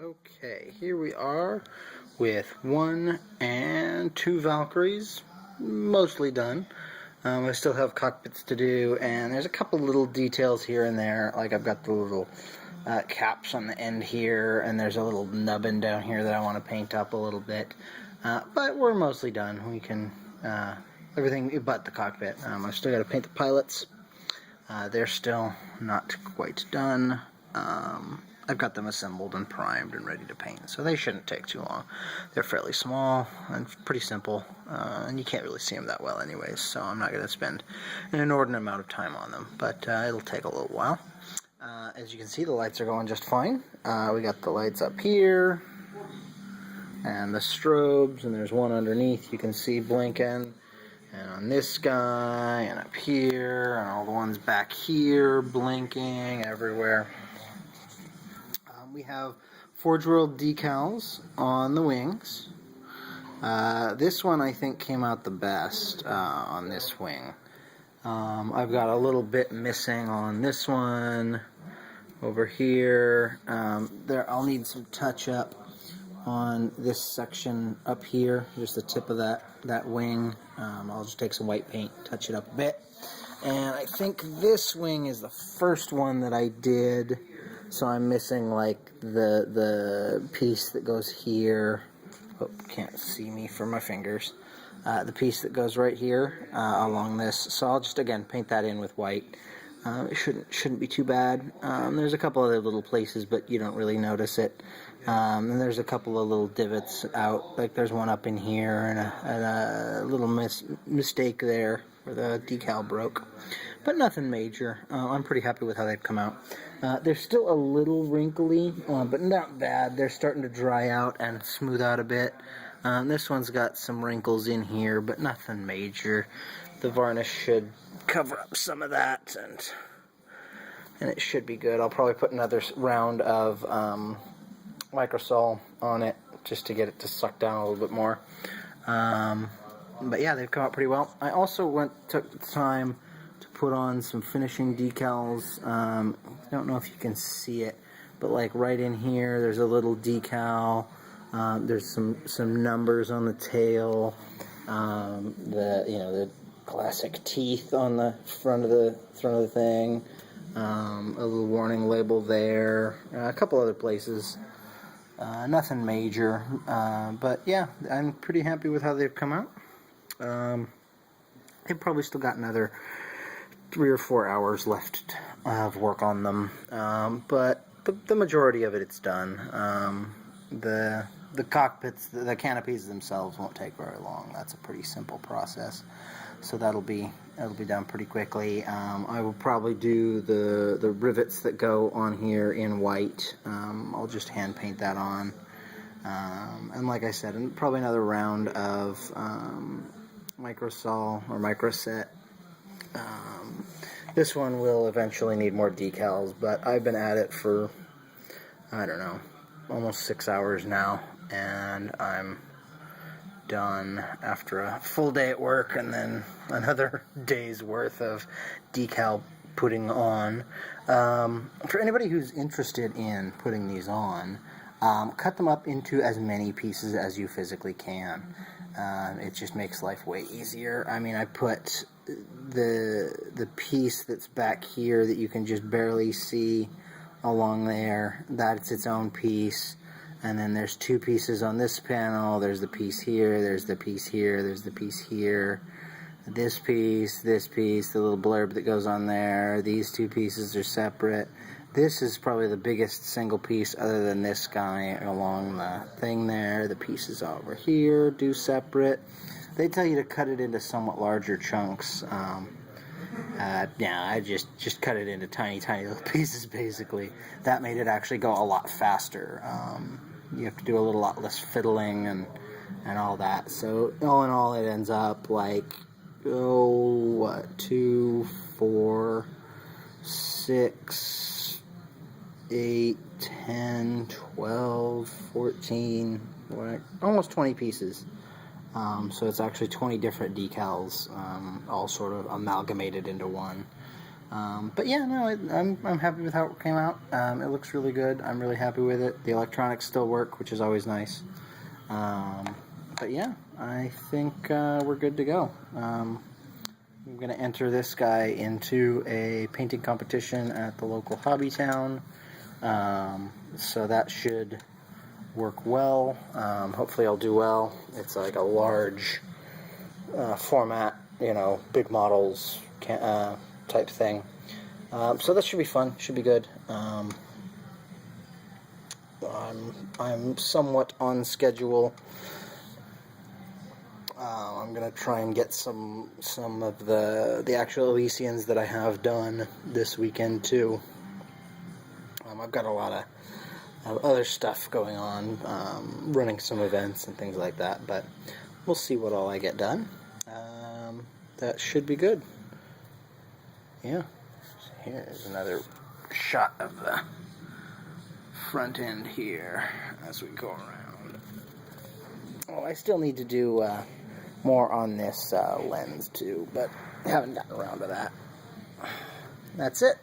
Okay, here we are with 1 and 2 Valkyries, mostly done. I still have cockpits to do, and there's a couple little details here and there, like I've got the little caps on the end here, and there's a little nubbin down here that I want to paint up a little bit. But we're mostly done. We can, everything but the cockpit. I've still got to paint the pilots. They're still not quite done. I've got them assembled and primed and ready to paint, so they shouldn't take too long. They're fairly small and pretty simple, and you can't really see them that well anyways, so I'm not going to spend an inordinate amount of time on them, but it'll take a little while. As you can see, the lights are going just fine. We got the lights up here, and the strobes, and there's one underneath you can see blinking, and on this guy, and up here, and all the ones back here blinking everywhere. We have Forge World decals on the wings. This one I think came out the best on this wing. I've got a little bit missing on this one over here. I'll need some touch up on this section up here, just the tip of that wing. I'll just take some white paint, touch it up a bit. And I think this wing is the first one that I did, so I'm missing like the piece that goes here. Oh, can't see me from my fingers. The piece that goes right here along this. So I'll just again paint that in with white. It shouldn't be too bad. There's a couple other little places, but you don't really notice it. And there's a couple of little divots out. Like there's one up in here, and a little mistake there where the decal broke. But nothing major. I'm pretty happy with how they've come out. They're still a little wrinkly, but not bad. They're starting to dry out and smooth out a bit. This one's got some wrinkles in here, but nothing major. The varnish should cover up some of that, and it should be good. I'll probably put another round of microsol on it just to get it to suck down a little bit more. But yeah, they've come out pretty well. I also took the time to put on some finishing decals. I don't know if you can see it, but like right in here, there's a little decal. There's some numbers on the tail. The classic teeth on the front of the thing. A little warning label there. A couple other places. Nothing major, but yeah, I'm pretty happy with how they've come out. They've probably still got another 3 or 4 hours left of work on them, but the majority of it's done. The cockpits, the canopies themselves won't take very long. That's a pretty simple process, so that'll be done pretty quickly. I will probably do the rivets that go on here in white. I'll just hand paint that on, and like I said, probably another round of microsol or microset. This one will eventually need more decals, but I've been at it for, I don't know, almost 6 hours now, and I'm done after a full day at work and then another day's worth of decal putting on. For anybody who's interested in putting these on, cut them up into as many pieces as you physically can. It just makes life way easier. I mean, I put the piece that's back here that you can just barely see along there, that's its own piece. And then there's 2 pieces on this panel. There's the piece here, there's the piece here, there's the piece here. This piece, the little blurb that goes on there. These 2 pieces are separate. This is probably the biggest single piece other than this guy along the thing there. The pieces over here do separate. They tell you to cut it into somewhat larger chunks. Yeah, I just cut it into tiny little pieces, basically. That made it actually go a lot faster. You have to do a lot less fiddling and all that. So all in all, it ends up like 2, 4, 6, 8, 10, 12, 14, almost 20 pieces. So it's actually 20 different decals, all sort of amalgamated into one. But yeah, no, I'm happy with how it came out. It looks really good. I'm really happy with it. The electronics still work, which is always nice. But yeah, I think we're good to go. I'm going to enter this guy into a painting competition at the local hobby town. So that should work well. Hopefully I'll do well. It's like a large format, big models type thing. So that should be fun. Should be good. I'm somewhat on schedule. I'm gonna try and get some of the actual Elysians that I have done this weekend too. I've got a lot of other stuff going on, running some events and things like that, but we'll see what all I get done. That should be good. Yeah. Here's another shot of the front end here as we go around. Oh, I still need to do more on this lens too, but I haven't gotten around to that. That's it.